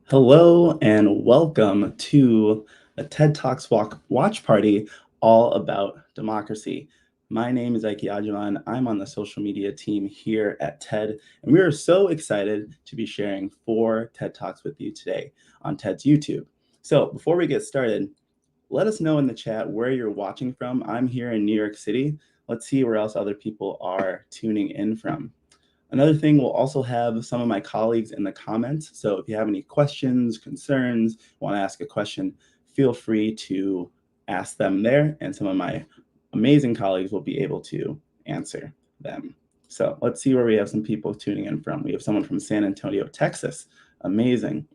Hello and welcome to a TED Talks watch party all about democracy. My name is Ike Ajuman. I'm on the social media team here at TED, and we are so excited to be sharing 4 TED Talks with you today on TED's YouTube. So before we get started, let us know in the chat where you're watching from. I'm here in New York City. Let's see where else other people are tuning in from. Another thing, we'll also have some of my colleagues in the comments. So if you have any questions, concerns, want to ask a question, feel free to ask them there, and some of my amazing colleagues will be able to answer them. So let's see where we have some people tuning in from. We have someone from San Antonio, Texas. Amazing.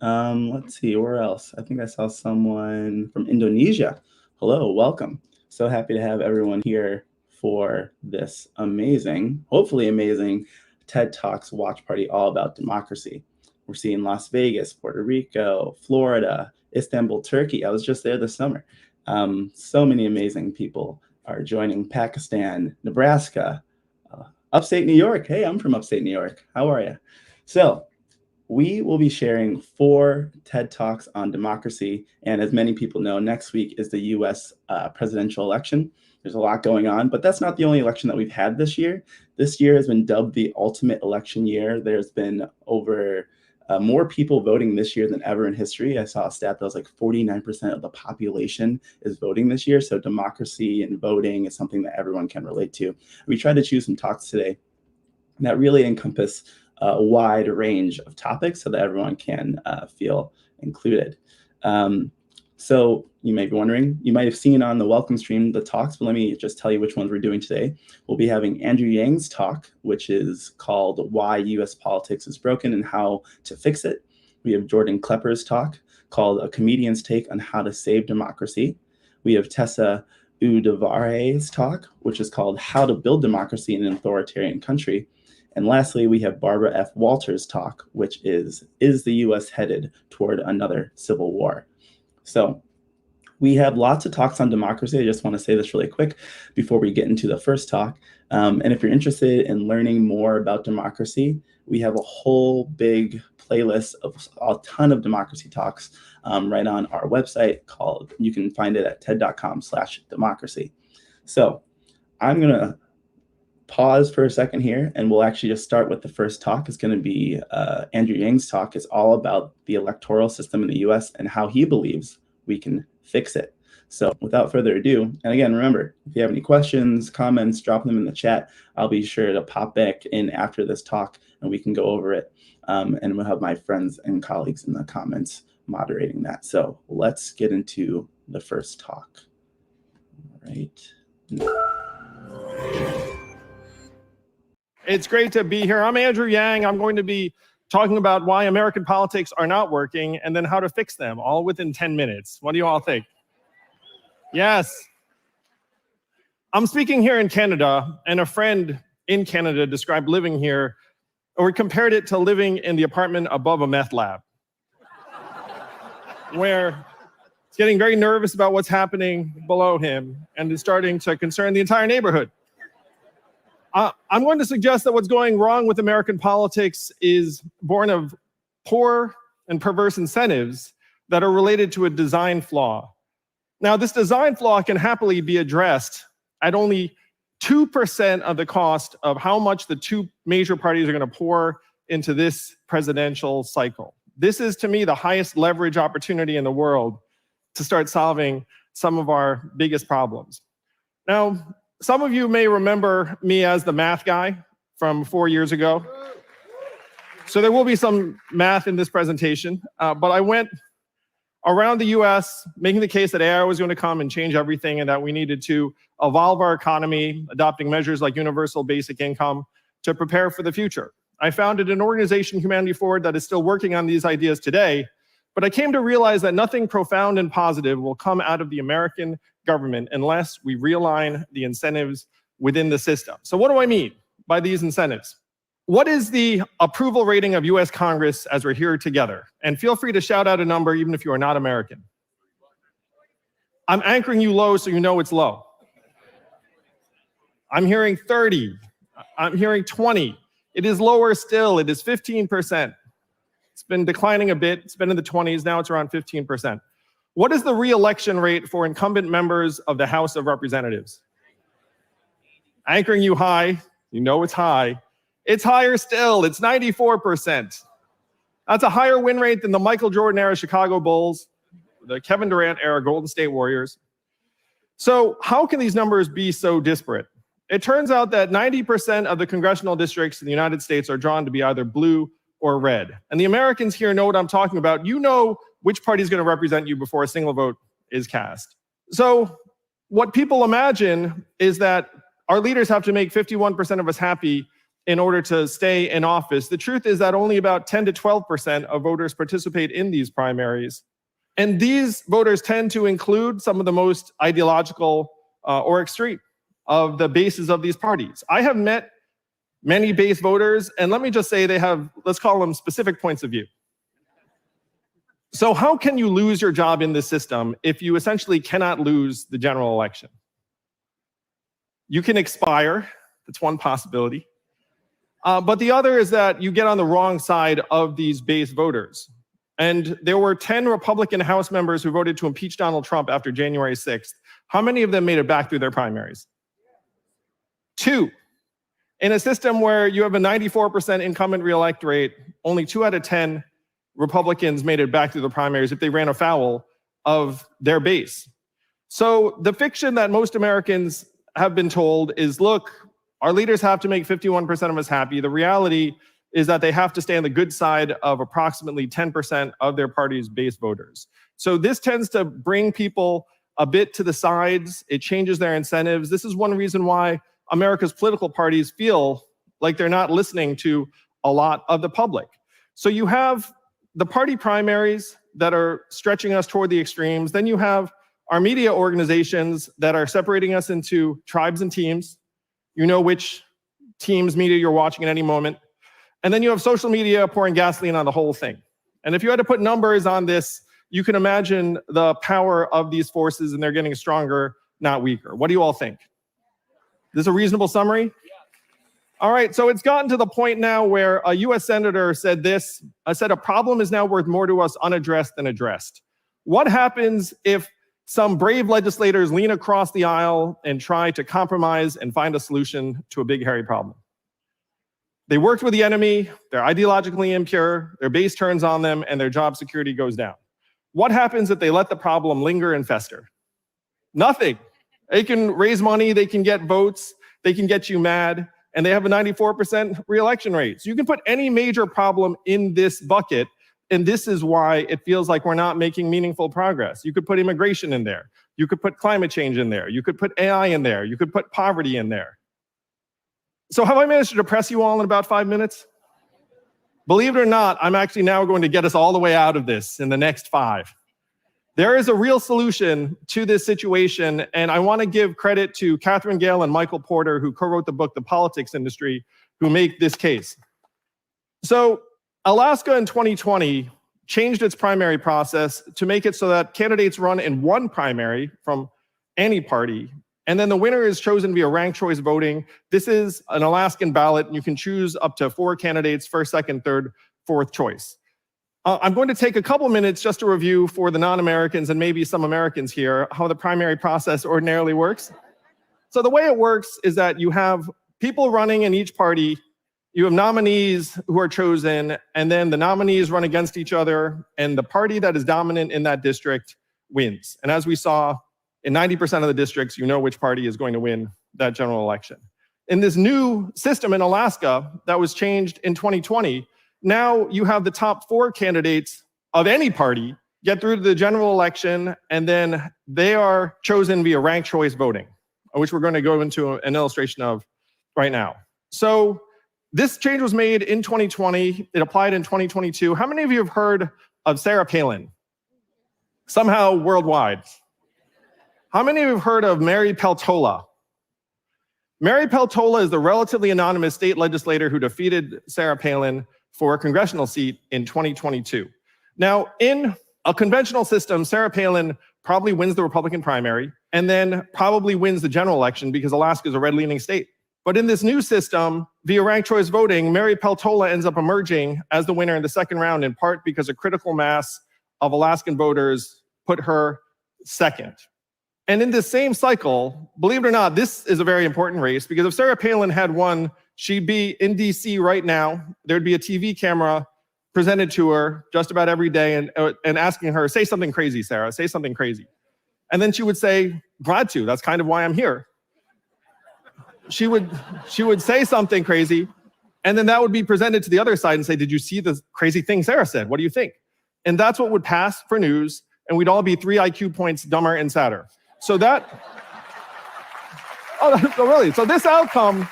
Let's see, where else? I think I saw someone from Indonesia. Hello, welcome. So happy to have everyone here for this amazing, hopefully amazing, TED Talks watch party all about democracy. We're seeing Las Vegas, Puerto Rico, Florida, Istanbul, Turkey. I was just there this summer. So many amazing people are joining. Pakistan, Nebraska, upstate New York. Hey, I'm from upstate New York. How are you? So we will be sharing 4 TED Talks on democracy. And as many people know, next week is the US presidential election. There's a lot going on, but that's not the only election that we've had this year. This year has been dubbed the ultimate election year. There's been over more people voting this year than ever in history. I saw a stat that was like 49% of the population is voting this year. So democracy and voting is something that everyone can relate to. We tried to choose some talks today that really encompass a wide range of topics so that everyone can feel included. So you may be wondering, you might have seen on the welcome stream the talks, but let me just tell you which ones we're doing today. We'll be having Andrew Yang's talk, which is called Why US Politics is Broken and How to Fix It. We have Jordan Klepper's talk called A Comedian's Take on How to Save Democracy. We have Tessa Udavare's talk, which is called How to Build Democracy in an Authoritarian Country. And lastly, we have Barbara F. Walters' talk, which is the U.S. headed toward another civil war? So we have lots of talks on democracy. I just want to say this really quick before we get into the first talk. And if you're interested in learning more about democracy, we have a whole big playlist of a ton of democracy talks right on our website called, you can find it at ted.com/democracy. So I'm going to pause for a second here, and we'll actually just start with the first talk. It's going to be Andrew Yang's talk. It's all about the electoral system in the US and how he believes we can fix it. So without further ado, and again, remember, if you have any questions, comments, drop them in the chat. I'll be sure to pop back in after this talk and we can go over it. And we'll have my friends and colleagues in the comments moderating that. So let's get into the first talk. All right. It's great to be here. I'm Andrew Yang. I'm going to be talking about why American politics are not working and then how to fix them, all within 10 minutes. What do you all think? Yes. I'm speaking here in Canada, and a friend in Canada described living here, or compared it to living in the apartment above a meth lab, where he's getting very nervous about what's happening below him and is starting to concern the entire neighborhood. I'm going to suggest that what's going wrong with American politics is born of poor and perverse incentives that are related to a design flaw. Now, this design flaw can happily be addressed at only 2% of the cost of how much the 2 major parties are going to pour into this presidential cycle. This is, to me, the highest leverage opportunity in the world to start solving some of our biggest problems. Now, some of you may remember me as the math guy from 4 years ago. So there will be some math in this presentation, but I went around the US making the case that AI was going to come and change everything and that we needed to evolve our economy, adopting measures like universal basic income to prepare for the future. I founded an organization, Humanity Forward, that is still working on these ideas today, but I came to realize that nothing profound and positive will come out of the American government unless we realign the incentives within the system. So what do I mean by these incentives? What is the approval rating of US Congress as we're here together? And feel free to shout out a number even if you are not American. I'm anchoring you low so you know it's low. I'm hearing 30. I'm hearing 20. It is lower still. It is 15%. It's been declining a bit. It's been in the 20s. Now it's around 15%. What is the re-election rate for incumbent members of the House of Representatives? Anchoring you high. You know it's high. It's higher still. It's 94%. That's a higher win rate than the Michael Jordan era Chicago Bulls, the Kevin Durant era Golden State Warriors. So how can these numbers be so disparate? It turns out that 90% of the congressional districts in the United States are drawn to be either blue or red. And the Americans here know what I'm talking about. You know which party is going to represent you before a single vote is cast. So what people imagine is that our leaders have to make 51% of us happy in order to stay in office. The truth is that only about 10 to 12% of voters participate in these primaries. And these voters tend to include some of the most ideological or extreme of the bases of these parties. I have met many base voters, and let me just say they have, let's call them specific points of view. So how can you lose your job in this system if you essentially cannot lose the general election? You can expire. That's one possibility. But the other is that you get on the wrong side of these base voters. And there were 10 Republican House members who voted to impeach Donald Trump after January 6th. How many of them made it back through their primaries? 2. In a system where you have a 94% incumbent reelect rate, only 2 out of 10 Republicans made it back through the primaries if they ran afoul of their base. So the fiction that most Americans have been told is, look, our leaders have to make 51% of us happy. The reality is that they have to stay on the good side of approximately 10% of their party's base voters. So this tends to bring people a bit to the sides. It changes their incentives. This is one reason why America's political parties feel like they're not listening to a lot of the public. So you have the party primaries that are stretching us toward the extremes. Then you have our media organizations that are separating us into tribes and teams. You know which teams media you're watching at any moment. And then you have social media pouring gasoline on the whole thing. And if you had to put numbers on this, you can imagine the power of these forces, and they're getting stronger, not weaker. What do you all think? This is a reasonable summary? All right, so it's gotten to the point now where a US senator said this, said a problem is now worth more to us unaddressed than addressed. What happens if some brave legislators lean across the aisle and try to compromise and find a solution to a big, hairy problem? They worked with the enemy, they're ideologically impure, their base turns on them, and their job security goes down. What happens if they let the problem linger and fester? Nothing. They can raise money, they can get votes, they can get you mad, and they have a 94% reelection rate. So you can put any major problem in this bucket, and this is why it feels like we're not making meaningful progress. You could put immigration in there. You could put climate change in there. You could put AI in there. You could put poverty in there. So have I managed to depress you all in about 5 minutes? Believe it or not, I'm actually now going to get us all the way out of this in the next 5. There is a real solution to this situation, and I want to give credit to Catherine Gale and Michael Porter, who co-wrote the book, The Politics Industry, who make this case. So Alaska in 2020 changed its primary process to make it so that candidates run in one primary from any party, and then the winner is chosen via ranked choice voting. This is an Alaskan ballot, and you can choose up to 4 candidates, first, second, third, fourth choice. I'm going to take a couple minutes just to review for the non-Americans and maybe some Americans here how the primary process ordinarily works. So the way it works is that you have people running in each party, you have nominees who are chosen, and then the nominees run against each other, and the party that is dominant in that district wins. And as we saw, in 90% of the districts, you know which party is going to win that general election. In this new system in Alaska that was changed in 2020, now you have the top 4 candidates of any party get through to the general election, and then they are chosen via ranked choice voting, which we're going to go into an illustration of right now. So this change was made in 2020. It applied in 2022. How many of you have heard of Sarah Palin? Somehow worldwide. How many of you have heard of Mary Peltola? Mary Peltola is the relatively anonymous state legislator who defeated Sarah Palin for a congressional seat in 2022. Now, in a conventional system, Sarah Palin probably wins the Republican primary and then probably wins the general election because Alaska is a red-leaning state. But in this new system, via ranked choice voting, Mary Peltola ends up emerging as the winner in the second round, in part because a critical mass of Alaskan voters put her second. And in this same cycle, believe it or not, this is a very important race, because if Sarah Palin had won, she'd be in DC right now. There'd be a TV camera presented to her just about every day and asking her, say something crazy, Sarah, say something crazy. And then she would say, glad to, that's kind of why I'm here. She would say something crazy, and then that would be presented to the other side and say, did you see the crazy thing Sarah said? What do you think? And that's what would pass for news, and we'd all be 3 IQ points dumber and sadder. So really, so this outcome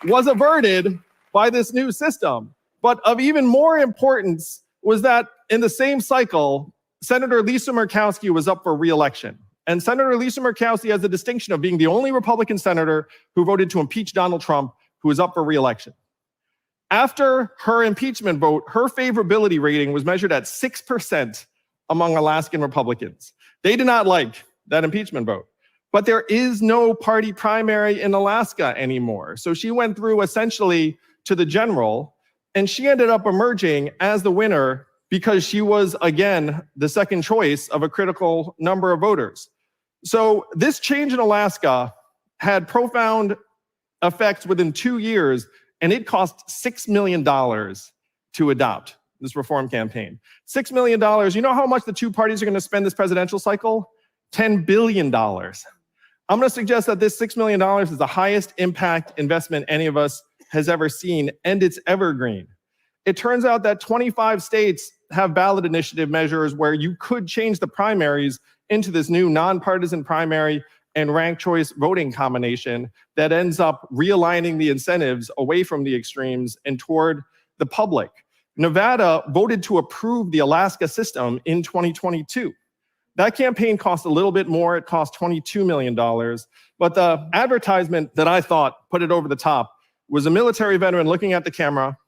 was averted by this new system. But of even more importance was that in the same cycle, Senator Lisa Murkowski was up for re-election. And Senator Lisa Murkowski has the distinction of being the only Republican senator who voted to impeach Donald Trump, who was up for re-election. After her impeachment vote, her favorability rating was measured at 6% among Alaskan Republicans. They did not like that impeachment vote. But there is no party primary in Alaska anymore. So she went through essentially to the general, and she ended up emerging as the winner because she was, again, the second choice of a critical number of voters. So this change in Alaska had profound effects within 2 years, and it cost $6 million to adopt this reform campaign. $6 million, you know how much the two parties are going to spend this presidential cycle? $10 billion. I'm going to suggest that this $6 million is the highest impact investment any of us has ever seen, and it's evergreen. It turns out that 25 states have ballot initiative measures where you could change the primaries into this new nonpartisan primary and ranked choice voting combination that ends up realigning the incentives away from the extremes and toward the public. Nevada voted to approve the Alaska system in 2022. That campaign cost a little bit more. It cost $22 million. But the advertisement that I thought put it over the top was a military veteran looking at the camera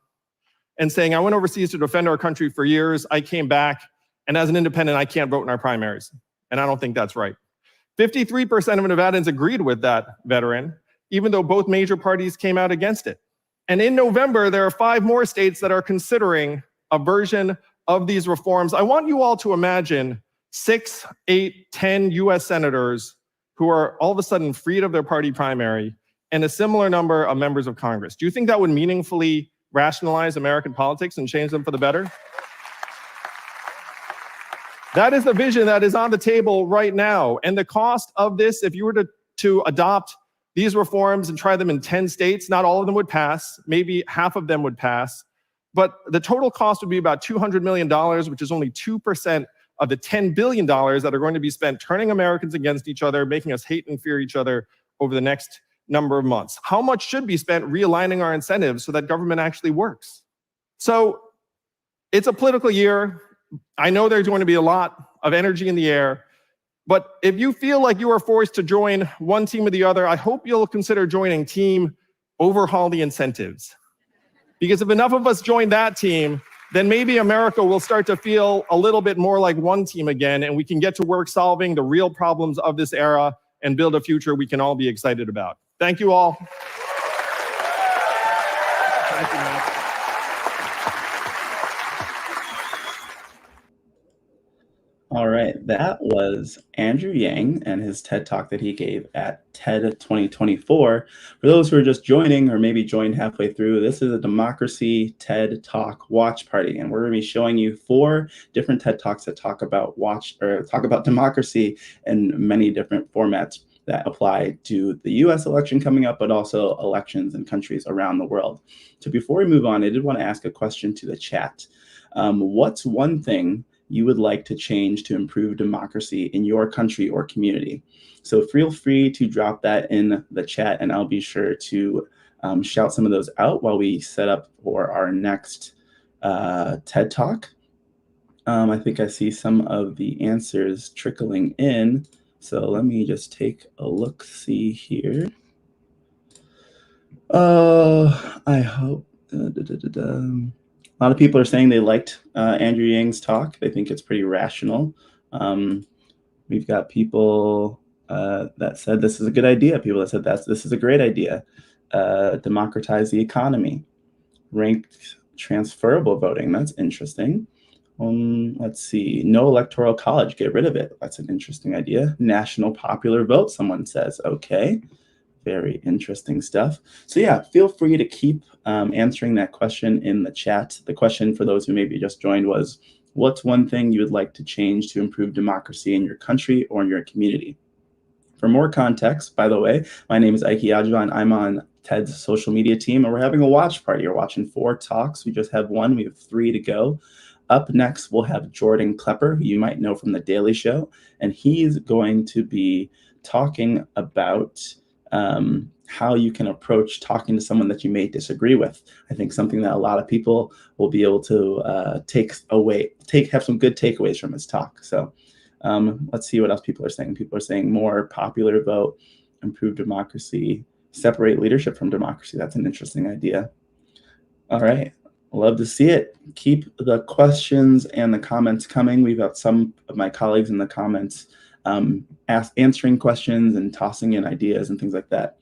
and saying, I went overseas to defend our country for years. I came back, and as an independent, I can't vote in our primaries. And I don't think that's right. 53% of Nevadans agreed with that veteran, even though both major parties came out against it. And in November, there are 5 more states that are considering a version of these reforms. I want you all to imagine 6, 8, 10 US senators who are all of a sudden freed of their party primary and a similar number of members of Congress. Do you think that would meaningfully rationalize American politics and change them for the better? That is the vision that is on the table right now. And the cost of this, if you were to adopt these reforms and try them in 10 states, not all of them would pass, maybe half of them would pass, but the total cost would be about $200 million, which is only 2% of the $10 billion that are going to be spent turning Americans against each other, making us hate and fear each other over the next number of months. How much should be spent realigning our incentives so that government actually works? So it's a political year. I know there's going to be a lot of energy in the air, but if you feel like you are forced to join one team or the other, I hope you'll consider joining Team Overhaul the Incentives. Because if enough of us join that team, then maybe America will start to feel a little bit more like one team again, and we can get to work solving the real problems of this era and build a future we can all be excited about. Thank you all. Thank you, Matt. All right, that was Andrew Yang and his TED Talk that he gave at TED 2024. For those who are just joining or maybe joined halfway through, this is a Democracy TED Talk watch party, and we're going to be showing you 4 different TED Talks that talk about democracy in many different formats that apply to the US election coming up, but also elections in countries around the world. So before we move on, I did want to ask a question to the chat. What's one thing you would like to change to improve democracy in your country or community? So feel free to drop that in the chat, and I'll be sure to shout some of those out while we set up for our next TED Talk. I think I see some of the answers trickling in. So let me just take a look-see here. I hope. A lot of people are saying they liked Andrew Yang's talk. They think it's pretty rational. We've got people that said this is a good idea. People that said this is a great idea. democratize the economy. Ranked transferable voting, that's interesting. Let's see, no electoral college, get rid of it. That's an interesting idea. National popular vote, someone says, okay. Very interesting stuff. So yeah, feel free to keep answering that question in the chat. The question for those who maybe just joined was, what's one thing you would like to change to improve democracy in your country or in your community? For more context, by the way, my name is Ike Yajavan. I'm on TED's social media team, and we're having a watch party. We're watching 4 talks. We just have 1. We have 3 to go. Up next, we'll have Jordan Klepper, who you might know from The Daily Show, and he's going to be talking about how you can approach talking to someone that you may disagree with. I think something that a lot of people will be able to have some good takeaways from his talk. So let's see what else people are saying. People are saying more popular vote, improve democracy, separate leadership from democracy. That's an interesting idea. All right. Love to see it. Keep the questions and the comments coming. We've got some of my colleagues in the comments answering questions and tossing in ideas and things like that.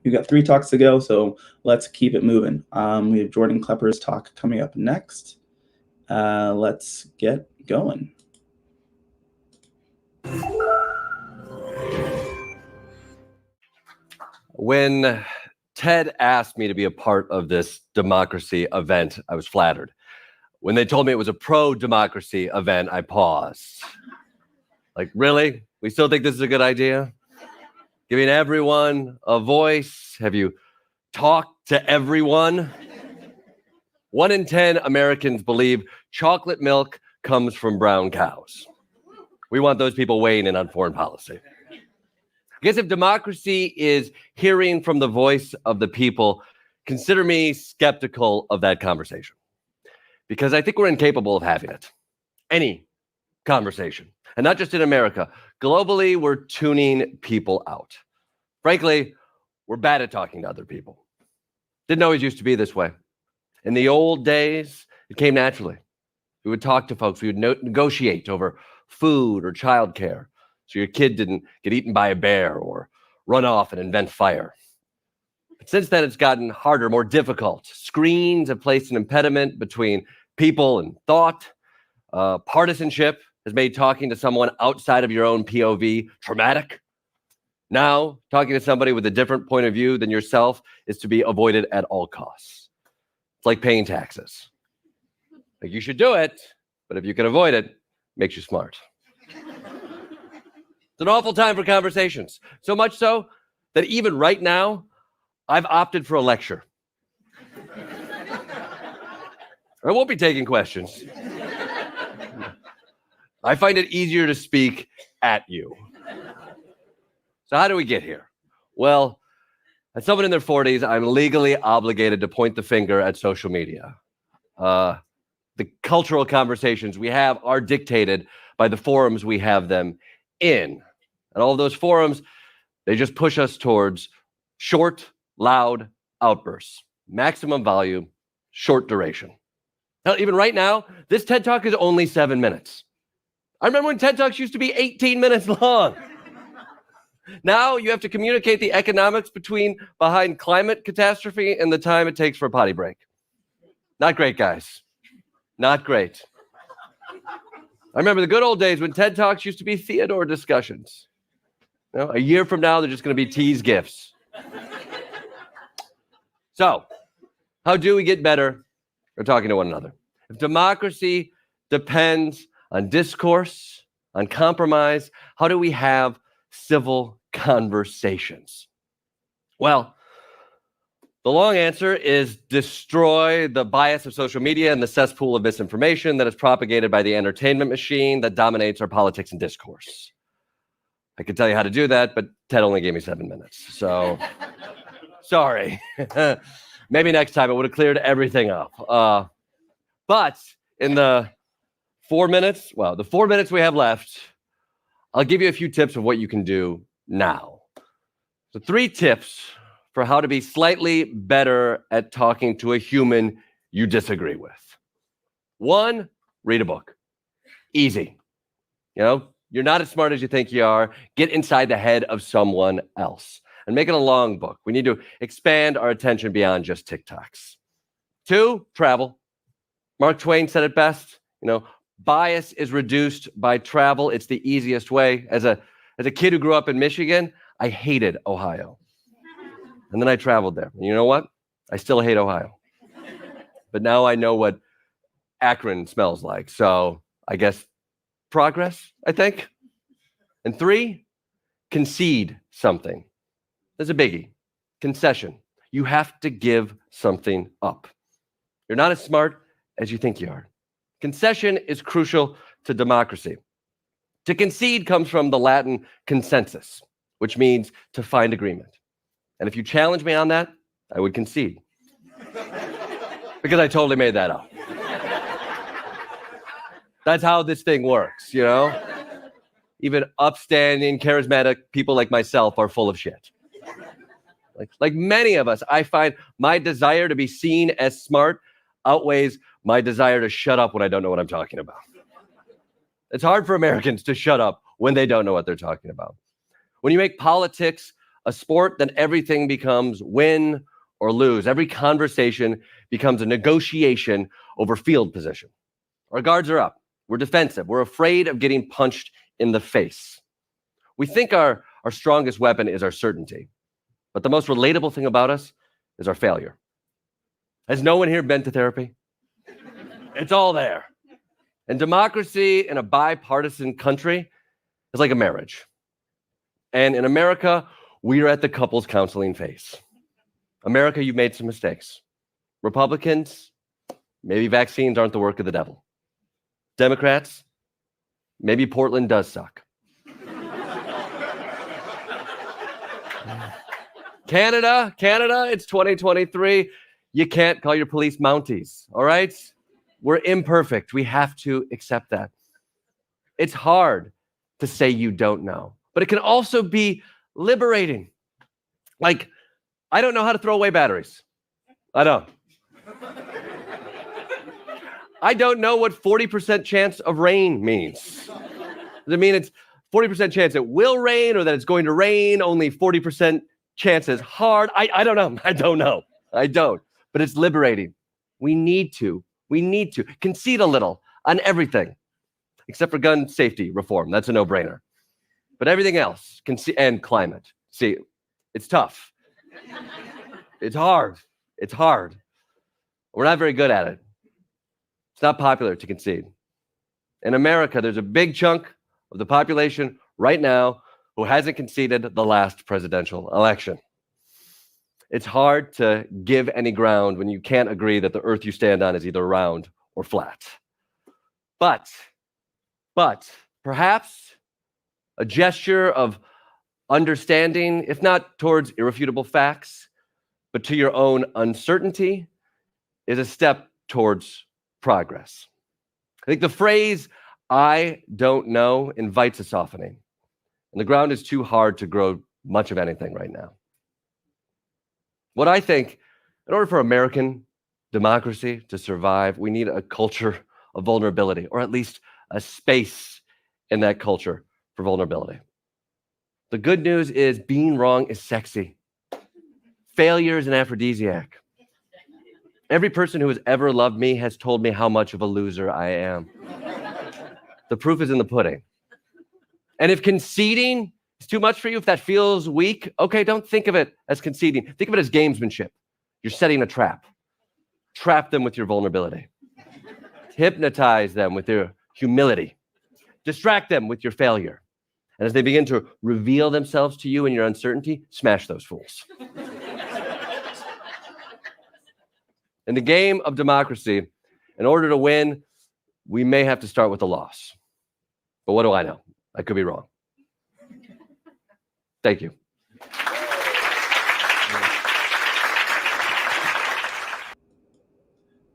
We've got 3 talks to go, so let's keep it moving. We have Jordan Klepper's talk coming up next. Let's get going. When TED asked me to be a part of this democracy event, I was flattered. When they told me it was a pro-democracy event, I paused. Like, really? We still think this is a good idea? Giving everyone a voice? Have you talked to everyone? 1 in 10 Americans believe chocolate milk comes from brown cows. We want those people weighing in on foreign policy. I guess if democracy is hearing from the voice of the people, consider me skeptical of that conversation. Because I think we're incapable of having it. Any conversation. And not just in America. Globally, we're tuning people out. Frankly, we're bad at talking to other people. Didn't always used to be this way. In the old days, it came naturally. We would talk to folks. We would negotiate over food or childcare, so your kid didn't get eaten by a bear or run off and invent fire. But since then, it's gotten harder, more difficult. Screens have placed an impediment between people and thought. Partisanship has made talking to someone outside of your own POV traumatic. Now, talking to somebody with a different point of view than yourself is to be avoided at all costs. It's like paying taxes. Like, you should do it, but if you can avoid it, it makes you smart. It's an awful time for conversations. So much so that even right now, I've opted for a lecture. I won't be taking questions. I find it easier to speak at you. So how do we get here? Well, as someone in their 40s, I'm legally obligated to point the finger at social media. The cultural conversations we have are dictated by the forums we have them in. And all of those forums, they just push us towards short, loud outbursts, maximum volume, short duration. Now, even right now, this TED Talk is only 7 minutes. I remember when TED Talks used to be 18 minutes long. Now you have to communicate the economics behind climate catastrophe and the time it takes for a potty break. Not great, guys. Not great. I remember the good old days when TED Talks used to be Theodore discussions. You know, a year from now, they're just going to be tease gifts. So, how do we get better at talking to one another? If democracy depends on discourse, on compromise, how do we have civil conversations? Well, the long answer is destroy the bias of social media and the cesspool of misinformation that is propagated by the entertainment machine that dominates our politics and discourse. I could tell you how to do that, but Ted only gave me 7 minutes. So, sorry. Maybe next time it would have cleared everything up. But in the 4 minutes, the 4 minutes we have left, I'll give you a few tips of what you can do now. So 3 tips for how to be slightly better at talking to a human you disagree with. 1, read a book. Easy. You know, you're not as smart as you think you are. Get inside the head of someone else. and make it a long book. We need to expand our attention beyond just TikToks. 2, travel. Mark Twain said it best, bias is reduced by travel. It's the easiest way. As a kid who grew up in Michigan, I hated Ohio. And then I traveled there. And you know what? I still hate Ohio. But now I know what Akron smells like. So I guess progress, I think. And 3, concede something. There's a biggie. Concession. You have to give something up. You're not as smart as you think you are. Concession is crucial to democracy. To concede comes from the Latin consensus, which means to find agreement. And if you challenge me on that, I would concede. Because I totally made that up. That's how this thing works, Even upstanding, charismatic people like myself are full of shit. Like many of us, I find my desire to be seen as smart outweighs my desire to shut up when I don't know what I'm talking about. It's hard for Americans to shut up when they don't know what they're talking about. When you make politics a sport, then everything becomes win or lose. Every conversation becomes a negotiation over field position. Our guards are up. We're defensive. We're afraid of getting punched in the face. We think our strongest weapon is our certainty. But the most relatable thing about us is our failure. Has no one here been to therapy? It's all there. And democracy in a bipartisan country is like a marriage. And in America, we are at the couples counseling phase. America, you've made some mistakes. Republicans, maybe vaccines aren't the work of the devil. Democrats, maybe Portland does suck. Canada, it's 2023. You can't call your police Mounties, all right? We're imperfect. We have to accept that. It's hard to say you don't know, but it can also be liberating. Like, I don't know how to throw away batteries. I don't. I don't know what 40% chance of rain means. Does it mean it's 40% chance it will rain or that it's going to rain, only 40% chance is hard? I don't know. I don't. But it's liberating. We need to concede a little on everything, except for gun safety reform. That's a no-brainer. But everything else, and climate. See, it's tough. It's hard. We're not very good at it. It's not popular to concede. In America, there's a big chunk of the population right now who hasn't conceded the last presidential election. It's hard to give any ground when you can't agree that the earth you stand on is either round or flat. But perhaps a gesture of understanding, if not towards irrefutable facts, but to your own uncertainty, is a step towards progress. I think the phrase, "I don't know," invites a softening. And the ground is too hard to grow much of anything right now. What I think, in order for American democracy to survive, we need a culture of vulnerability, or at least a space in that culture for vulnerability. The good news is being wrong is sexy. Failure is an aphrodisiac. Every person who has ever loved me has told me how much of a loser I am. The proof is in the pudding. And if conceding is too much for you, if that feels weak, okay, don't think of it as conceding. Think of it as gamesmanship. You're setting a trap. Trap them with your vulnerability. Hypnotize them with your humility. Distract them with your failure. And as they begin to reveal themselves to you in your uncertainty, smash those fools. In the game of democracy, in order to win, we may have to start with a loss. But what do I know? I could be wrong. Thank you.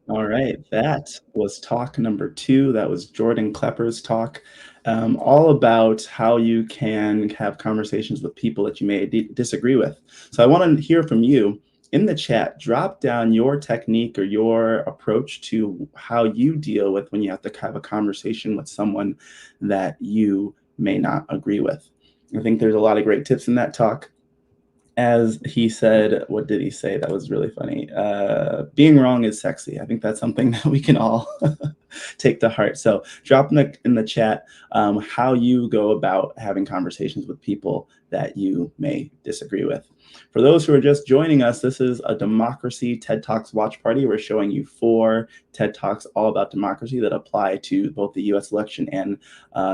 All right, that was talk number 2. That was Jordan Klepper's talk, all about how you can have conversations with people that you may disagree with. So I want to hear from you. In the chat, drop down your technique or your approach to how you deal with when you have to have a conversation with someone that you may not agree with. I think there's a lot of great tips in that talk. as he said, what did he say? That was really funny. Being wrong is sexy. I think that's something that we can all take to heart. So drop in the chat how you go about having conversations with people that you may disagree with. For those who are just joining us, this is a Democracy TED Talks watch party. We're showing you 4 TED Talks all about democracy that apply to both the US election and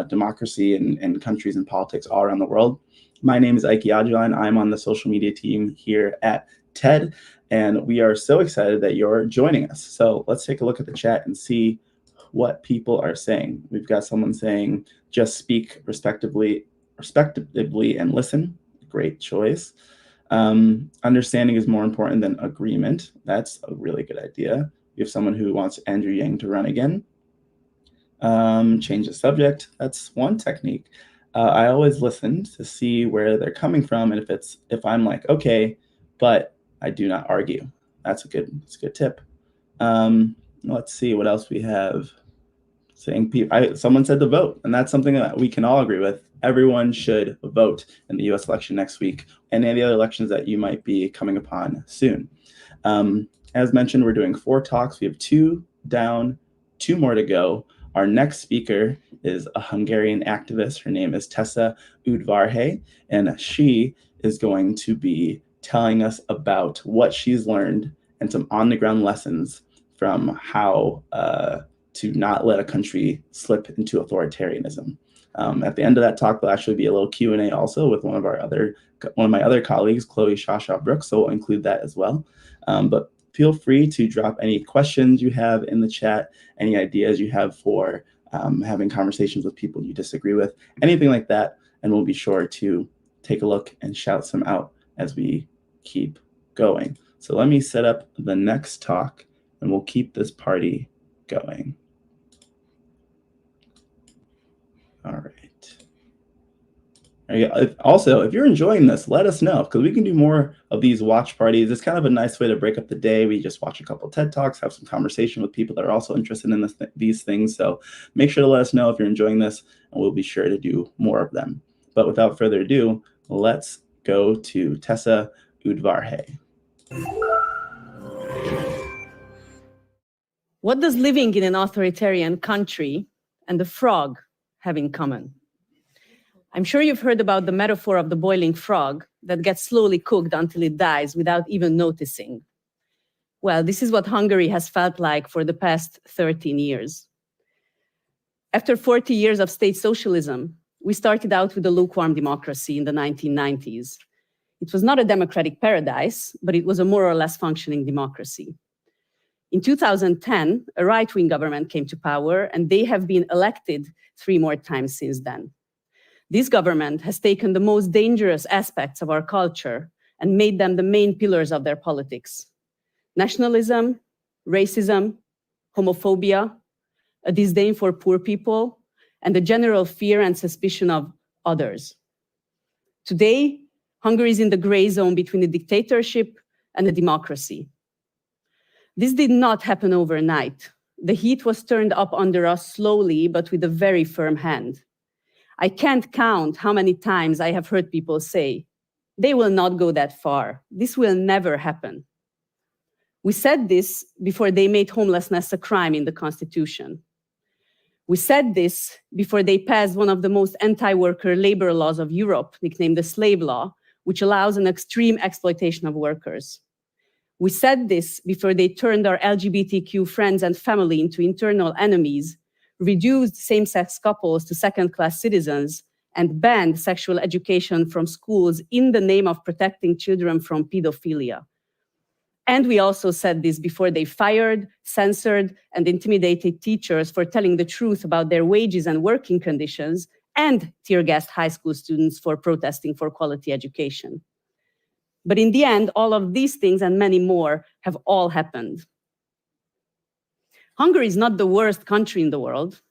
democracy and countries and politics all around the world. My name is Ike Ajuan. I'm on the social media team here at TED, and we are so excited that you're joining us. So let's take a look at the chat and see what people are saying. We've got someone saying, just speak respectively and listen. Great choice. Understanding is more important than agreement. That's a really good idea. We have someone who wants Andrew Yang to run again. Change the subject. That's one technique. I always listen to see where they're coming from, and if I'm like, okay, but I do not argue. That's a good tip. Let's see what else we have. Saying someone said to vote, and that's something that we can all agree with. Everyone should vote in the U.S. election next week and any other elections that you might be coming upon soon. As mentioned, we're doing 4 talks. We have 2 down, 2 more to go. Our next speaker is a Hungarian activist. Her name is Tessa Udvarhely, and she is going to be telling us about what she's learned and some on-the-ground lessons from how to not let a country slip into authoritarianism. At the end of that talk, there'll actually be a little Q&A also with one of my other colleagues, Chloe Shawshaw Brooks, so we'll include that as well. But feel free to drop any questions you have in the chat, any ideas you have for having conversations with people you disagree with, anything like that, and we'll be sure to take a look and shout some out as we keep going. So let me set up the next talk, and we'll keep this party going. All right. Also, if you're enjoying this, let us know, because we can do more of these watch parties. It's kind of a nice way to break up the day. We just watch a couple TED Talks, have some conversation with people that are also interested in these things. So make sure to let us know if you're enjoying this, and we'll be sure to do more of them. But without further ado, let's go to Tessa Udvarhely. What does living in an authoritarian country and the frog have in common? I'm sure you've heard about the metaphor of the boiling frog that gets slowly cooked until it dies without even noticing. Well, this is what Hungary has felt like for the past 13 years. After 40 years of state socialism, we started out with a lukewarm democracy in the 1990s. It was not a democratic paradise, but it was a more or less functioning democracy. In 2010, a right-wing government came to power, and they have been elected 3 more times since then. This government has taken the most dangerous aspects of our culture and made them the main pillars of their politics. Nationalism, racism, homophobia, a disdain for poor people, and a general fear and suspicion of others. Today, Hungary is in the gray zone between a dictatorship and a democracy. This did not happen overnight. The heat was turned up under us slowly, but with a very firm hand. I can't count how many times I have heard people say, they will not go that far. This will never happen. We said this before they made homelessness a crime in the Constitution. We said this before they passed one of the most anti-worker labor laws of Europe, nicknamed the Slave Law, which allows an extreme exploitation of workers. We said this before they turned our LGBTQ friends and family into internal enemies, reduced same-sex couples to second-class citizens, and banned sexual education from schools in the name of protecting children from pedophilia. And we also said this before they fired, censored, and intimidated teachers for telling the truth about their wages and working conditions, and tear-gassed high school students for protesting for quality education. But in the end, all of these things and many more have all happened. Hungary is not the worst country in the world.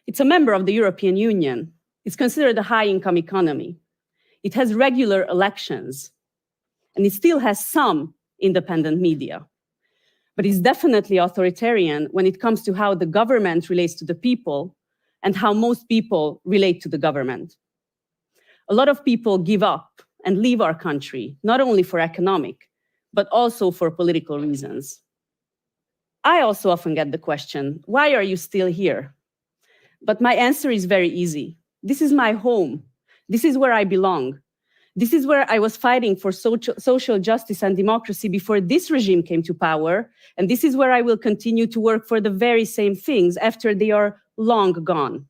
It's a member of the European Union. It's considered a high-income economy. It has regular elections, and it still has some independent media. But it's definitely authoritarian when it comes to how the government relates to the people and how most people relate to the government. A lot of people give up and leave our country, not only for economic, but also for political reasons. I also often get the question, why are you still here? But my answer is very easy. This is my home. This is where I belong. This is where I was fighting for social justice and democracy before this regime came to power, and this is where I will continue to work for the very same things after they are long gone.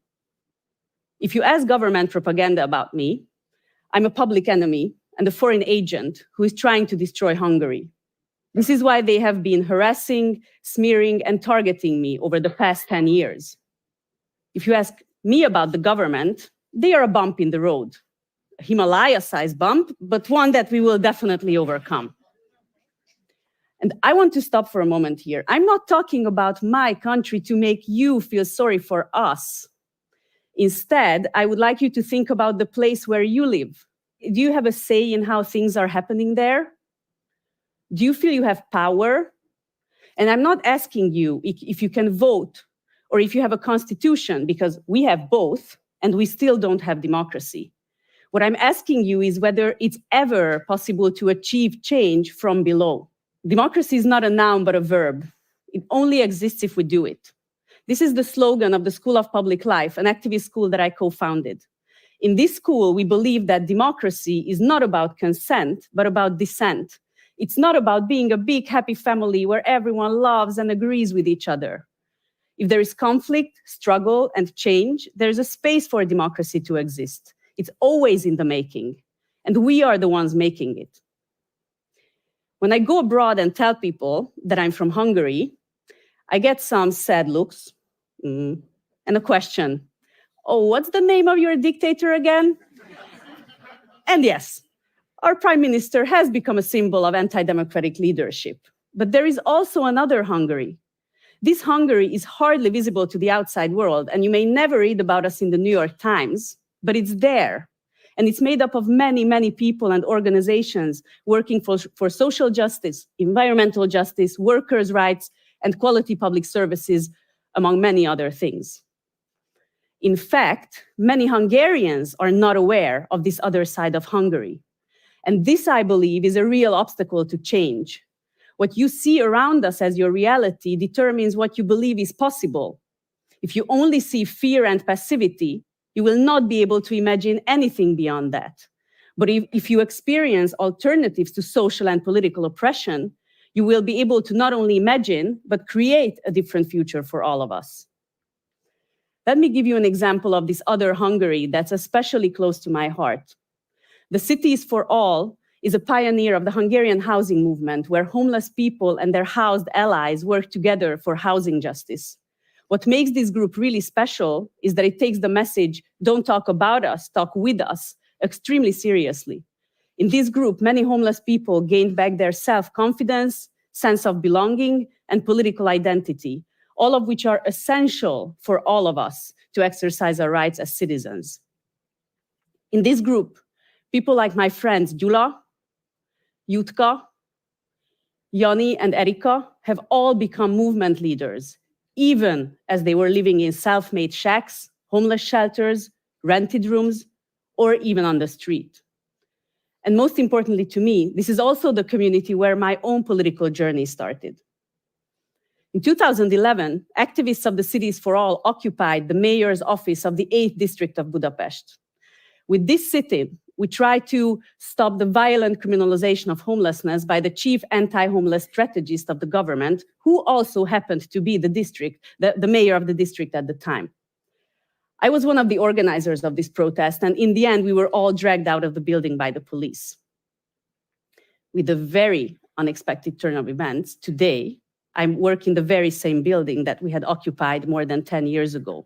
If you ask government propaganda about me, I'm a public enemy and a foreign agent who is trying to destroy Hungary. This is why they have been harassing, smearing, and targeting me over the past 10 years. If you ask me about the government, they are a bump in the road, a Himalaya-sized bump, but one that we will definitely overcome. And I want to stop for a moment here. I'm not talking about my country to make you feel sorry for us. Instead, I would like you to think about the place where you live. Do you have a say in how things are happening there? Do you feel you have power? And I'm not asking you if you can vote or if you have a constitution, because we have both and we still don't have democracy. What I'm asking you is whether it's ever possible to achieve change from below. Democracy is not a noun, but a verb. It only exists if we do it. This is the slogan of the School of Public Life, an activist school that I co-founded. In this school, we believe that democracy is not about consent, but about dissent. It's not about being a big, happy family where everyone loves and agrees with each other. If there is conflict, struggle, and change, there's a space for democracy to exist. It's always in the making, and we are the ones making it. When I go abroad and tell people that I'm from Hungary, I get some sad looks and a question. Oh, what's the name of your dictator again? And yes, our prime minister has become a symbol of anti-democratic leadership. But there is also another Hungary. This Hungary is hardly visible to the outside world, and you may never read about us in the New York Times, but it's there. And it's made up of many, many people and organizations working for social justice, environmental justice, workers' rights, and quality public services, among many other things. In fact, many Hungarians are not aware of this other side of Hungary. And this, I believe, is a real obstacle to change. What you see around us as your reality determines what you believe is possible. If you only see fear and passivity, you will not be able to imagine anything beyond that. But if you experience alternatives to social and political oppression, you will be able to not only imagine, but create a different future for all of us. Let me give you an example of this other Hungary that's especially close to my heart. The Cities for All is a pioneer of the Hungarian housing movement, where homeless people and their housed allies work together for housing justice. What makes this group really special is that it takes the message, don't talk about us, talk with us, extremely seriously. In this group, many homeless people gained back their self-confidence, sense of belonging, and political identity, all of which are essential for all of us to exercise our rights as citizens. In this group, people like my friends Gyula, Jutka, Jani, and Erika have all become movement leaders, even as they were living in self-made shacks, homeless shelters, rented rooms, or even on the street. And most importantly to me, this is also the community where my own political journey started. In 2011, activists of the Cities for All occupied the mayor's office of the 8th district of Budapest. With this sit-in, we tried to stop the violent criminalization of homelessness by the chief anti-homeless strategist of the government, who also happened to be the mayor of the district at the time. I was one of the organizers of this protest, and in the end, we were all dragged out of the building by the police. With a very unexpected turn of events, today, I work in the very same building that we had occupied more than 10 years ago.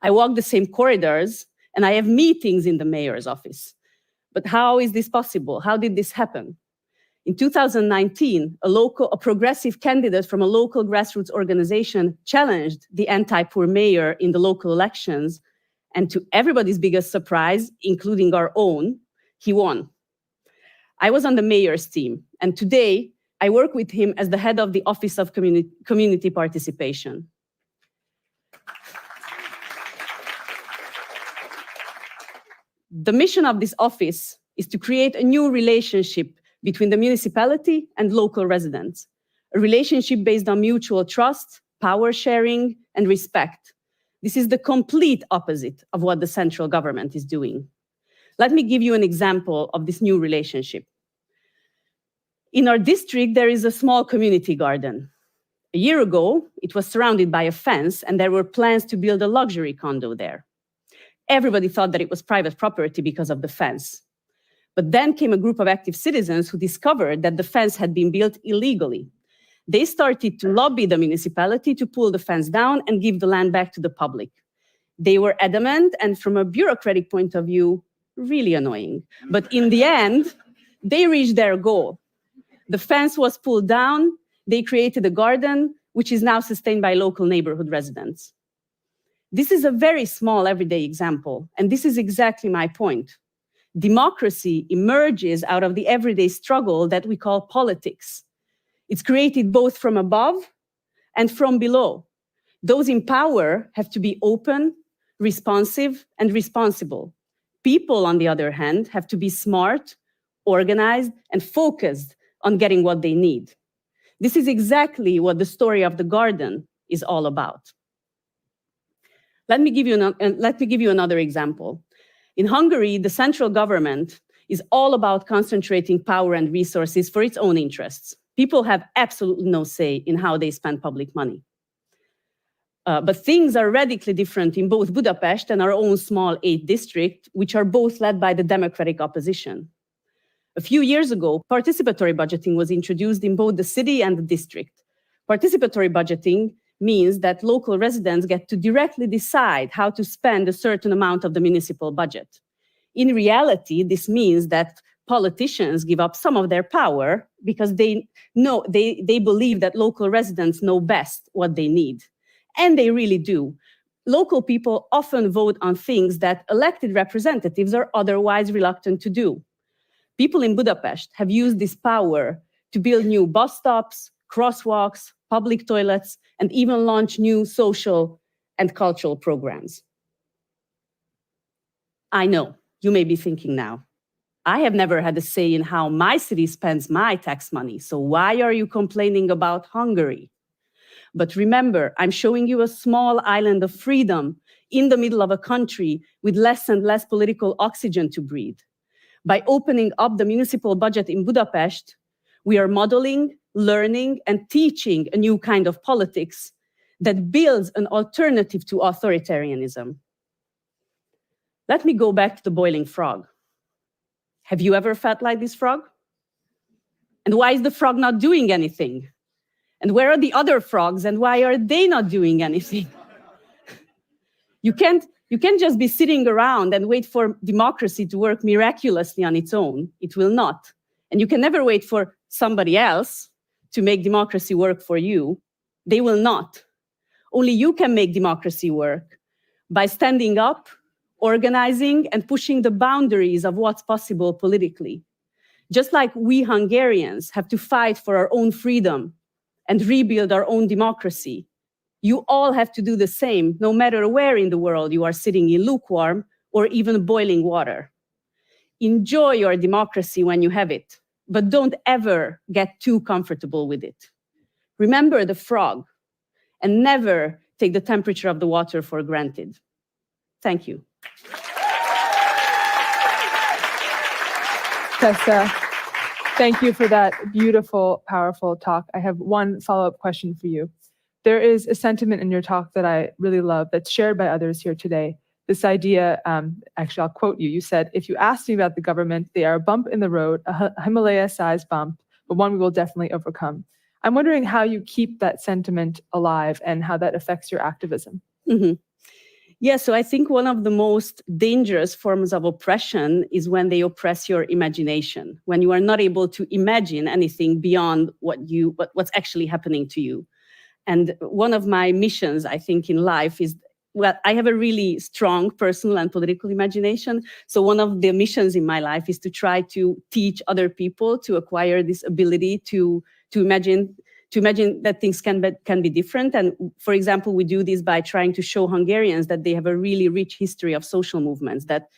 I walk the same corridors, and I have meetings in the mayor's office. But how is this possible? How did this happen? In 2019, a progressive candidate from a local grassroots organization challenged the anti-poor mayor in the local elections, and to everybody's biggest surprise, including our own, he won. I was on the mayor's team, and today I work with him as the head of the Office of Community Participation. The mission of this office is to create a new relationship between the municipality and local residents, a relationship based on mutual trust, power sharing, and respect. This is the complete opposite of what the central government is doing. Let me give you an example of this new relationship. In our district, there is a small community garden. A year ago, it was surrounded by a fence, and there were plans to build a luxury condo there. Everybody thought that it was private property because of the fence. But then came a group of active citizens who discovered that the fence had been built illegally. They started to lobby the municipality to pull the fence down and give the land back to the public. They were adamant, and from a bureaucratic point of view, really annoying. But in the end, they reached their goal. The fence was pulled down. They created a garden, which is now sustained by local neighborhood residents. This is a very small everyday example, and this is exactly my point. Democracy emerges out of the everyday struggle that we call politics. It's created both from above and from below. Those in power have to be open, responsive, and responsible. People, on the other hand, have to be smart, organized, and focused on getting what they need. This is exactly what the story of the garden is all about. Let me give you another example. In Hungary, the central government is all about concentrating power and resources for its own interests. People have absolutely no say in how they spend public money. But things are radically different in both Budapest and our own small 8th district, which are both led by the democratic opposition. A few years ago, participatory budgeting was introduced in both the city and the district. Participatory budgeting means that local residents get to directly decide how to spend a certain amount of the municipal budget. In reality, this means that politicians give up some of their power because they believe that local residents know best what they need. And they really do. Local people often vote on things that elected representatives are otherwise reluctant to do. People in Budapest have used this power to build new bus stops, crosswalks, public toilets, and even launch new social and cultural programs. I know, you may be thinking now, I have never had a say in how my city spends my tax money, so why are you complaining about Hungary? But remember, I'm showing you a small island of freedom in the middle of a country with less and less political oxygen to breathe. By opening up the municipal budget in Budapest, we are modeling, learning, and teaching a new kind of politics that builds an alternative to authoritarianism. Let me go back to the boiling frog. Have you ever felt like this frog? And why is the frog not doing anything? And where are the other frogs, and why are they not doing anything? You can't just be sitting around and wait for democracy to work miraculously on its own. It will not. And you can never wait for somebody else to make democracy work for you. They will not. Only you can make democracy work by standing up, organizing, and pushing the boundaries of what's possible politically. Just like we Hungarians have to fight for our own freedom and rebuild our own democracy, you all have to do the same, no matter where in the world you are sitting in lukewarm or even boiling water. Enjoy your democracy when you have it, but don't ever get too comfortable with it. Remember the frog, and never take the temperature of the water for granted. Thank you. Tessa, thank you for that beautiful, powerful talk. I have one follow-up question for you. There is a sentiment in your talk that I really love that's shared by others here today. This idea, actually, I'll quote you. You said, if you ask me about the government, they are a bump in the road, a Himalaya-sized bump, but one we will definitely overcome. I'm wondering how you keep that sentiment alive and how that affects your activism. Mm-hmm. Yeah, so I think one of the most dangerous forms of oppression is when they oppress your imagination, when you are not able to imagine anything beyond what's actually happening to you. And one of my missions, I think, in life is, well, I have a really strong personal and political imagination. So one of the missions in my life is to try to teach other people to acquire this ability to imagine that things can be different. And for example, we do this by trying to show Hungarians that they have a really rich history of social movements, that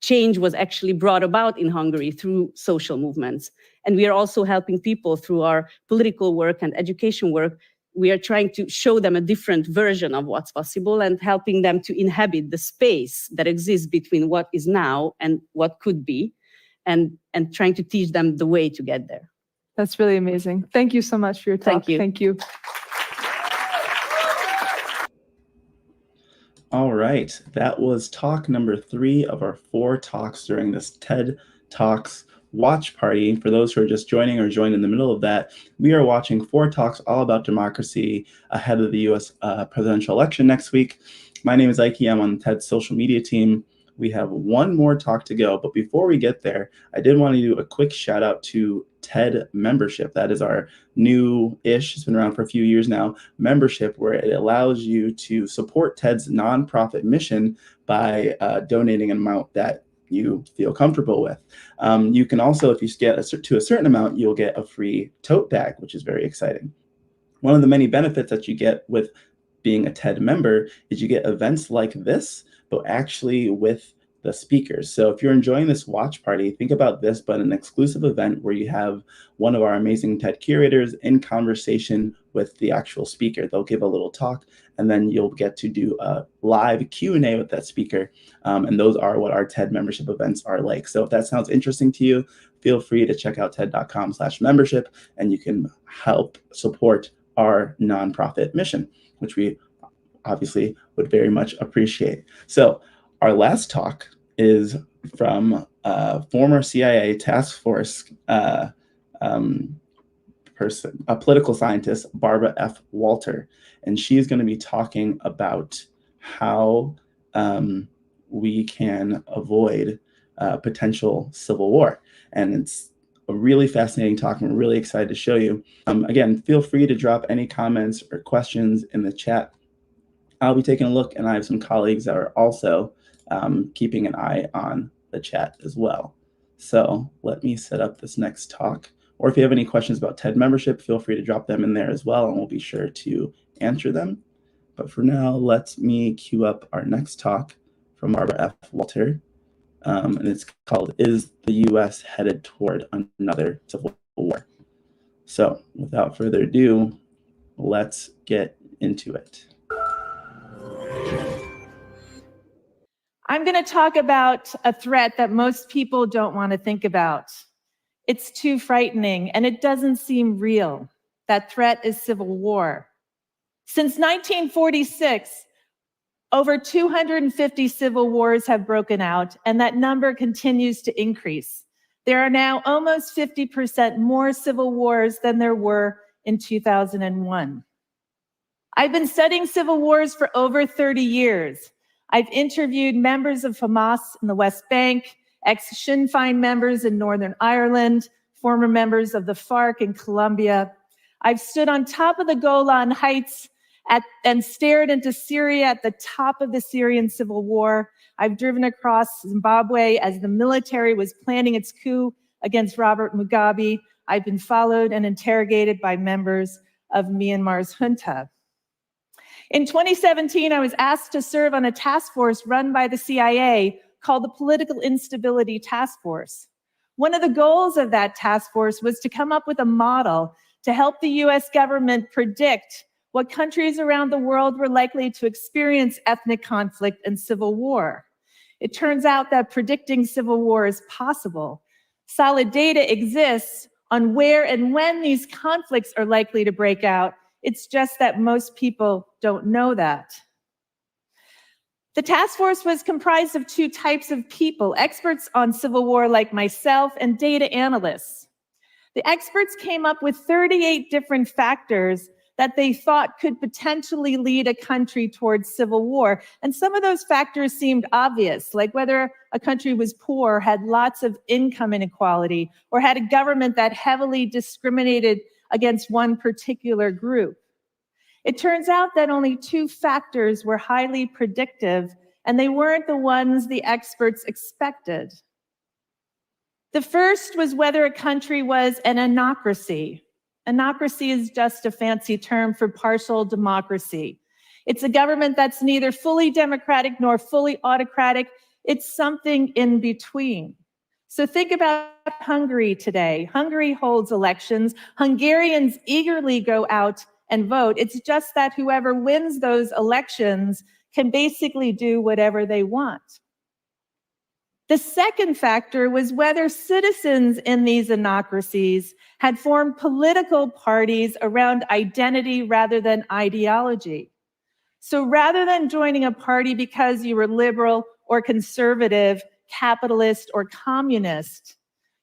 change was actually brought about in Hungary through social movements. And we are also helping people through our political work and education work. We are trying to show them a different version of what's possible and helping them to inhabit the space that exists between what is now and what could be, and trying to teach them the way to get there. That's really amazing. Thank you so much for your talk. Thank you. Thank you. All right, that was talk number 3 of our 4 talks during this TED Talks watch party. For those who are just joining or joined in the middle of that, we are watching 4 talks all about democracy ahead of the US presidential election next week. My name is Ike. I'm on TED's social media team. We have 1 more talk to go, but before we get there, I did want to do a quick shout out to TED membership. That is our new-ish, it's been around for a few years now, membership, where it allows you to support TED's nonprofit mission by donating an amount that you feel comfortable with. You can also, if you get to a certain amount, you'll get a free tote bag, which is very exciting. One of the many benefits that you get with being a TED member is you get events like this, but actually with the speakers. So if you're enjoying this watch party, think about this, but an exclusive event where you have one of our amazing TED curators in conversation with the actual speaker. They'll give a little talk, and then you'll get to do a live Q&A with that speaker. And those are what our TED membership events are like. So if that sounds interesting to you, feel free to check out TED.com/membership, and you can help support our nonprofit mission, which we obviously would very much appreciate. So our last talk is from former CIA task force person, a political scientist, Barbara F. Walter, and she's going to be talking about how we can avoid potential civil war. And it's a really fascinating talk. I'm really excited to show you. Again, feel free to drop any comments or questions in the chat. I'll be taking a look, and I have some colleagues that are also keeping an eye on the chat as well. So let me set up this next talk. Or if you have any questions about TED membership, feel free to drop them in there as well, and we'll be sure to answer them. But for now, let me queue up our next talk from Barbara F. Walter. And it's called, "Is the US Headed Toward Another Civil War?" So without further ado, let's get into it. I'm going to talk about a threat that most people don't want to think about. It's too frightening, and it doesn't seem real. That threat is civil war. Since 1946, over 250 civil wars have broken out, and that number continues to increase. There are now almost 50% more civil wars than there were in 2001. I've been studying civil wars for over 30 years. I've interviewed members of Hamas in the West Bank, ex-Sinn Féin members in Northern Ireland, former members of the FARC in Colombia. I've stood on top of the Golan Heights and stared into Syria at the top of the Syrian civil war. I've driven across Zimbabwe as the military was planning its coup against Robert Mugabe. I've been followed and interrogated by members of Myanmar's junta. In 2017, I was asked to serve on a task force run by the CIA called the Political Instability Task Force. One of the goals of that task force was to come up with a model to help the US government predict what countries around the world were likely to experience ethnic conflict and civil war. It turns out that predicting civil war is possible. Solid data exists on where and when these conflicts are likely to break out. It's just that most people don't know that. The task force was comprised of 2 types of people, experts on civil war like myself and data analysts. The experts came up with 38 different factors that they thought could potentially lead a country towards civil war. And some of those factors seemed obvious, like whether a country was poor, had lots of income inequality, or had a government that heavily discriminated against one particular group. It turns out that only 2 factors were highly predictive, and they weren't the ones the experts expected. The first was whether a country was an anocracy. Anocracy is just a fancy term for partial democracy. It's a government that's neither fully democratic nor fully autocratic. It's something in between. So think about Hungary today. Hungary holds elections. Hungarians eagerly go out and vote. It's just that whoever wins those elections can basically do whatever they want. The second factor was whether citizens in these anocracies had formed political parties around identity rather than ideology. So rather than joining a party because you were liberal or conservative, capitalist or communist,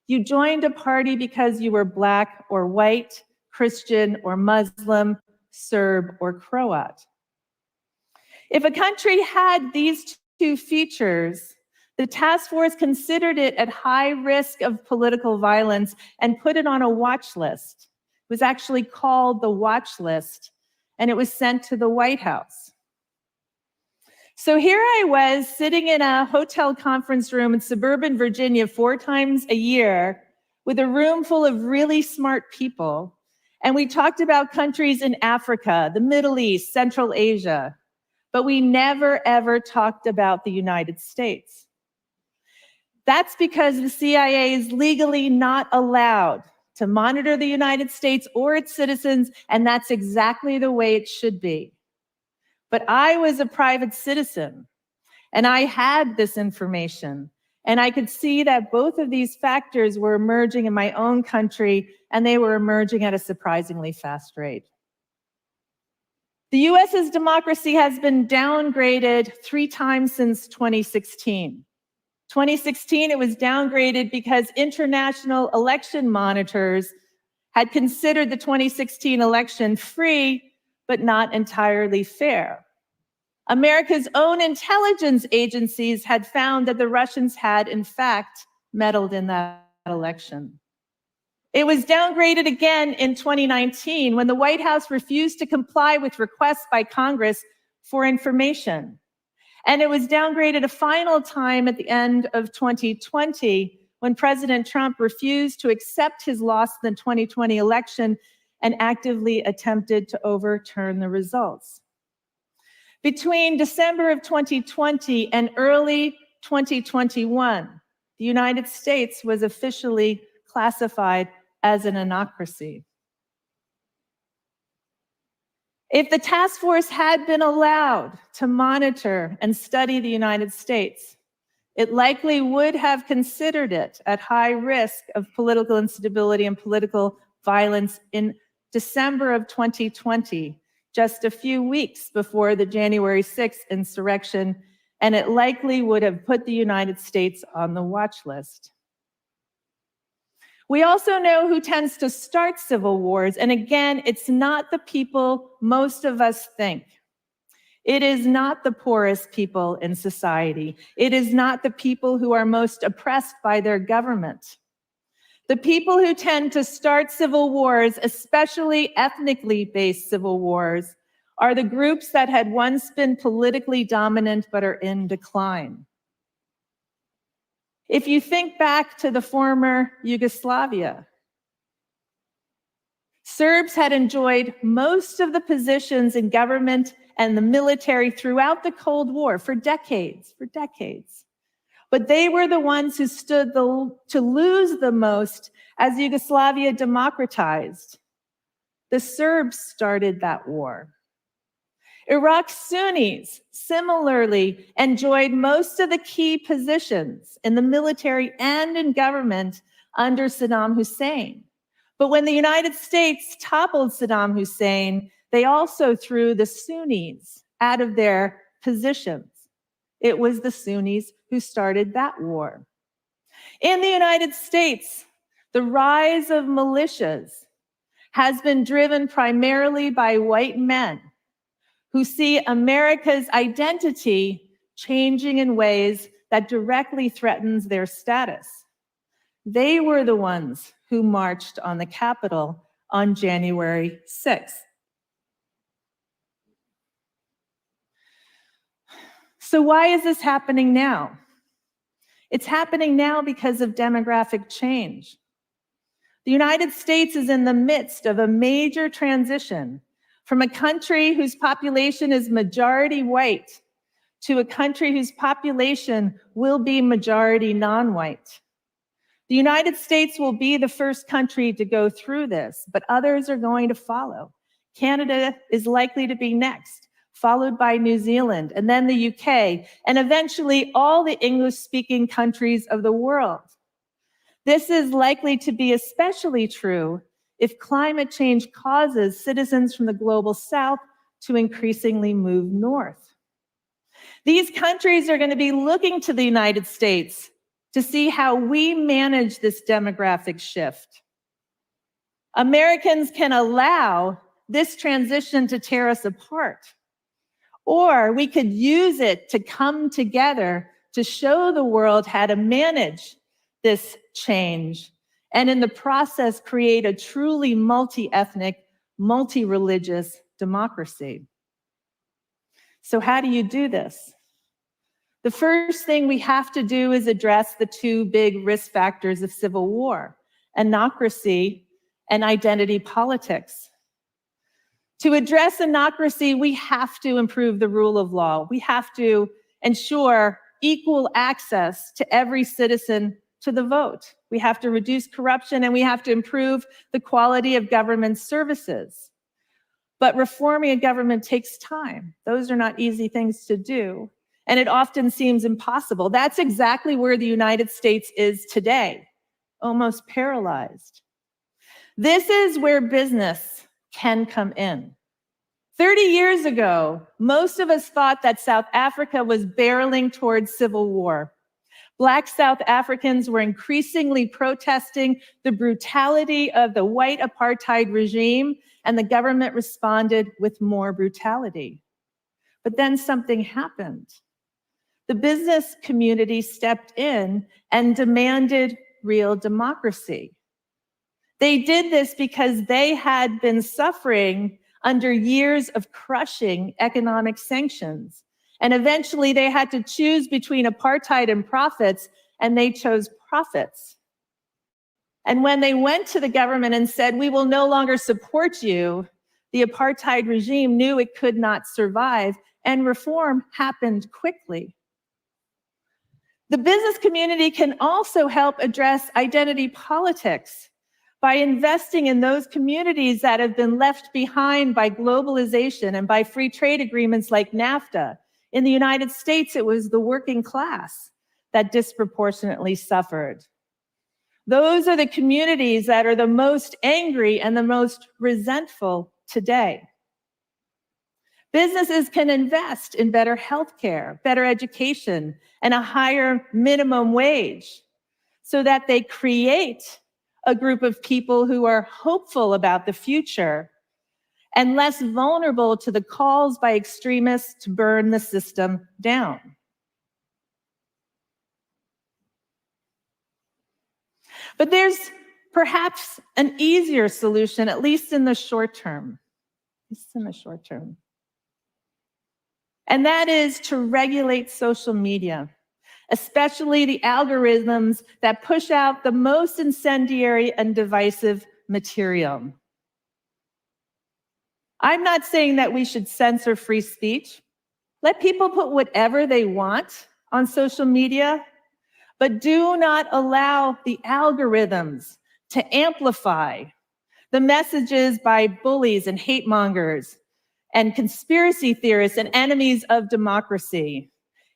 you joined a party because you were Black or white, Christian or Muslim, Serb or Croat. If a country had these two features, the task force considered it at high risk of political violence and put it on a watch list. It was actually called the watch list, and it was sent to the White House. So here I was sitting in a hotel conference room in suburban Virginia 4 times a year with a room full of really smart people. And we talked about countries in Africa, the Middle East, Central Asia, but we never ever talked about the United States. That's because the CIA is legally not allowed to monitor the United States or its citizens, and that's exactly the way it should be. But I was a private citizen, and I had this information, and I could see that both of these factors were emerging in my own country, and they were emerging at a surprisingly fast rate. The US's democracy has been downgraded 3 times since 2016. 2016, it was downgraded because international election monitors had considered the 2016 election free, but not entirely fair. America's own intelligence agencies had found that the Russians had, in fact, meddled in that election. It was downgraded again in 2019 when the White House refused to comply with requests by Congress for information. And it was downgraded a final time at the end of 2020 when President Trump refused to accept his loss in the 2020 election and actively attempted to overturn the results. Between December of 2020 and early 2021, the United States was officially classified as an anocracy. If the task force had been allowed to monitor and study the United States, it likely would have considered it at high risk of political instability and political violence in December of 2020, just a few weeks before the January 6th insurrection, and it likely would have put the United States on the watch list. We also know who tends to start civil wars, and again, it's not the people most of us think. It is not the poorest people in society. It is not the people who are most oppressed by their government. The people who tend to start civil wars, especially ethnically based civil wars, are the groups that had once been politically dominant but are in decline. If you think back to the former Yugoslavia, Serbs had enjoyed most of the positions in government and the military throughout the Cold War for decades. But they were the ones who stood to lose the most as Yugoslavia democratized. The Serbs started that war. Iraq's Sunnis similarly enjoyed most of the key positions in the military and in government under Saddam Hussein. But when the United States toppled Saddam Hussein, they also threw the Sunnis out of their positions. It was the Sunnis who started that war. In the United States, the rise of militias has been driven primarily by white men who see America's identity changing in ways that directly threatens their status. They were the ones who marched on the Capitol on January 6th. So why is this happening now? It's happening now because of demographic change. The United States is in the midst of a major transition from a country whose population is majority white to a country whose population will be majority non-white. The United States will be the first country to go through this, but others are going to follow. Canada is likely to be next, followed by New Zealand, and then the UK, and eventually all the English-speaking countries of the world. This is likely to be especially true if climate change causes citizens from the global south to increasingly move north. These countries are going to be looking to the United States to see how we manage this demographic shift. Americans can allow this transition to tear us apart, or we could use it to come together to show the world how to manage this change, and in the process create a truly multi-ethnic, multi-religious democracy. So how do you do this? The first thing we have to do is address the two big risk factors of civil war: anocracy and identity politics. To address anocracy, we have to improve the rule of law. We have to ensure equal access to every citizen to the vote. We have to reduce corruption, and we have to improve the quality of government services. But reforming a government takes time. Those are not easy things to do, and it often seems impossible. That's exactly where the United States is today, almost paralyzed. This is where business can come in. 30 years ago, most of us thought that South Africa was barreling towards civil war. Black South Africans were increasingly protesting the brutality of the white apartheid regime, and the government responded with more brutality. But then something happened. The business community stepped in and demanded real democracy. They did this because they had been suffering under years of crushing economic sanctions. And eventually they had to choose between apartheid and profits, and they chose profits. And when they went to the government and said, "We will no longer support you," the apartheid regime knew it could not survive, and reform happened quickly. The business community can also help address identity politics by investing in those communities that have been left behind by globalization and by free trade agreements like NAFTA. In the United States, it was the working class that disproportionately suffered. Those are the communities that are the most angry and the most resentful today. Businesses can invest in better healthcare, better education, and a higher minimum wage so that they create a group of people who are hopeful about the future and less vulnerable to the calls by extremists to burn the system down. But there's perhaps an easier solution, at least in the short term. And that is to regulate social media, especially the algorithms that push out the most incendiary and divisive material. I'm not saying that we should censor free speech. Let people put whatever they want on social media, but do not allow the algorithms to amplify the messages by bullies and hate mongers and conspiracy theorists and enemies of democracy.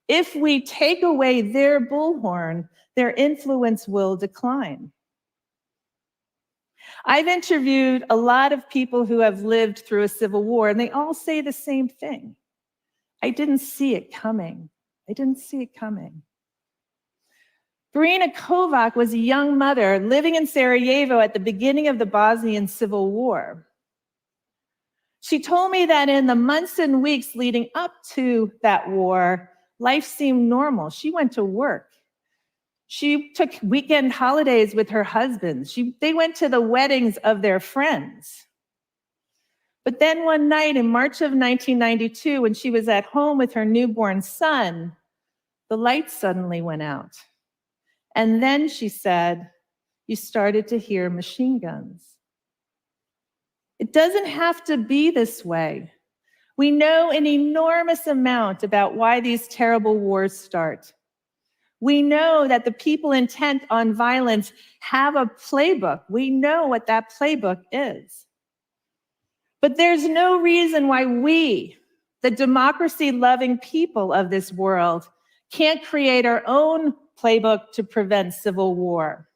If we take away their bullhorn, their influence will decline. I've interviewed a lot of people who have lived through a civil war, and they all say the same thing. I didn't see it coming. Brina Kovac was a young mother living in Sarajevo at the beginning of the Bosnian Civil War. She told me that in the months and weeks leading up to that war, life seemed normal. She went to work. She took weekend holidays with her husband. They went to the weddings of their friends. But then one night in March of 1992, when she was at home with her newborn son, the lights suddenly went out. And then she said, you started to hear machine guns. It doesn't have to be this way. We know an enormous amount about why these terrible wars start. We know that the people intent on violence have a playbook. We know what that playbook is. But there's no reason why we, the democracy-loving people of this world, can't create our own playbook to prevent civil war.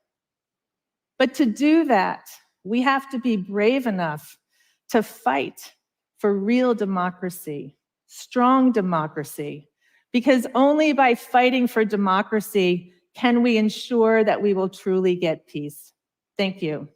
But to do that, we have to be brave enough to fight for real democracy, strong democracy, because only by fighting for democracy can we ensure that we will truly get peace. Thank you.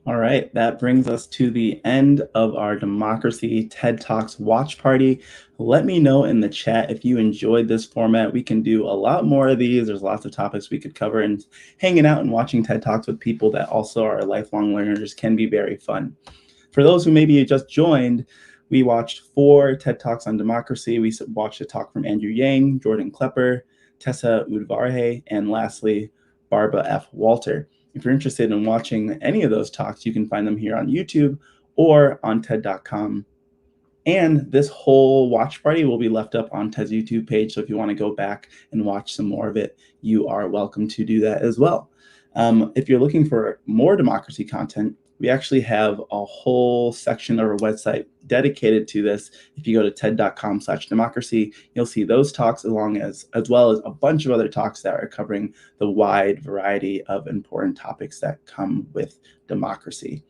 All right, that brings us to the end of our Democracy TED Talks watch party. Let me know in the chat if you enjoyed this format. We can do a lot more of these. There's lots of topics we could cover, and hanging out and watching TED Talks with people that also are lifelong learners can be very fun. For those who maybe just joined, we watched 4 TED Talks on democracy. We watched a talk from Andrew Yang, Jordan Klepper, Tessa Udvarhe, and lastly, Barbara F. Walter. If you're interested in watching any of those talks, you can find them here on YouTube or on TED.com. And this whole watch party will be left up on TED's YouTube page. So if you want to go back and watch some more of it, you are welcome to do that as well. If you're looking for more democracy content, we actually have a whole section of our website dedicated to this. If you go to TED.com/democracy, you'll see those talks as well as a bunch of other talks that are covering the wide variety of important topics that come with democracy.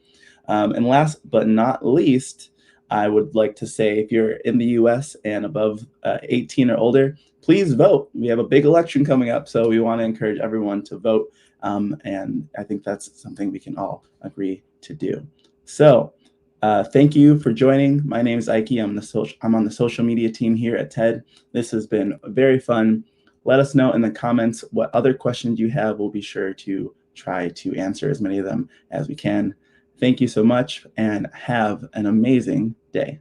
And last but not least, I would like to say, if you're in the US and above 18 or older, please vote. We have a big election coming up, so we want to encourage everyone to vote. And I think that's something we can all agree to do. So thank you for joining. My name is Ike. I'm on the social media team here at TED. This has been very fun. Let us know in the comments what other questions you have. We'll be sure to try to answer as many of them as we can. Thank you so much and have an amazing day.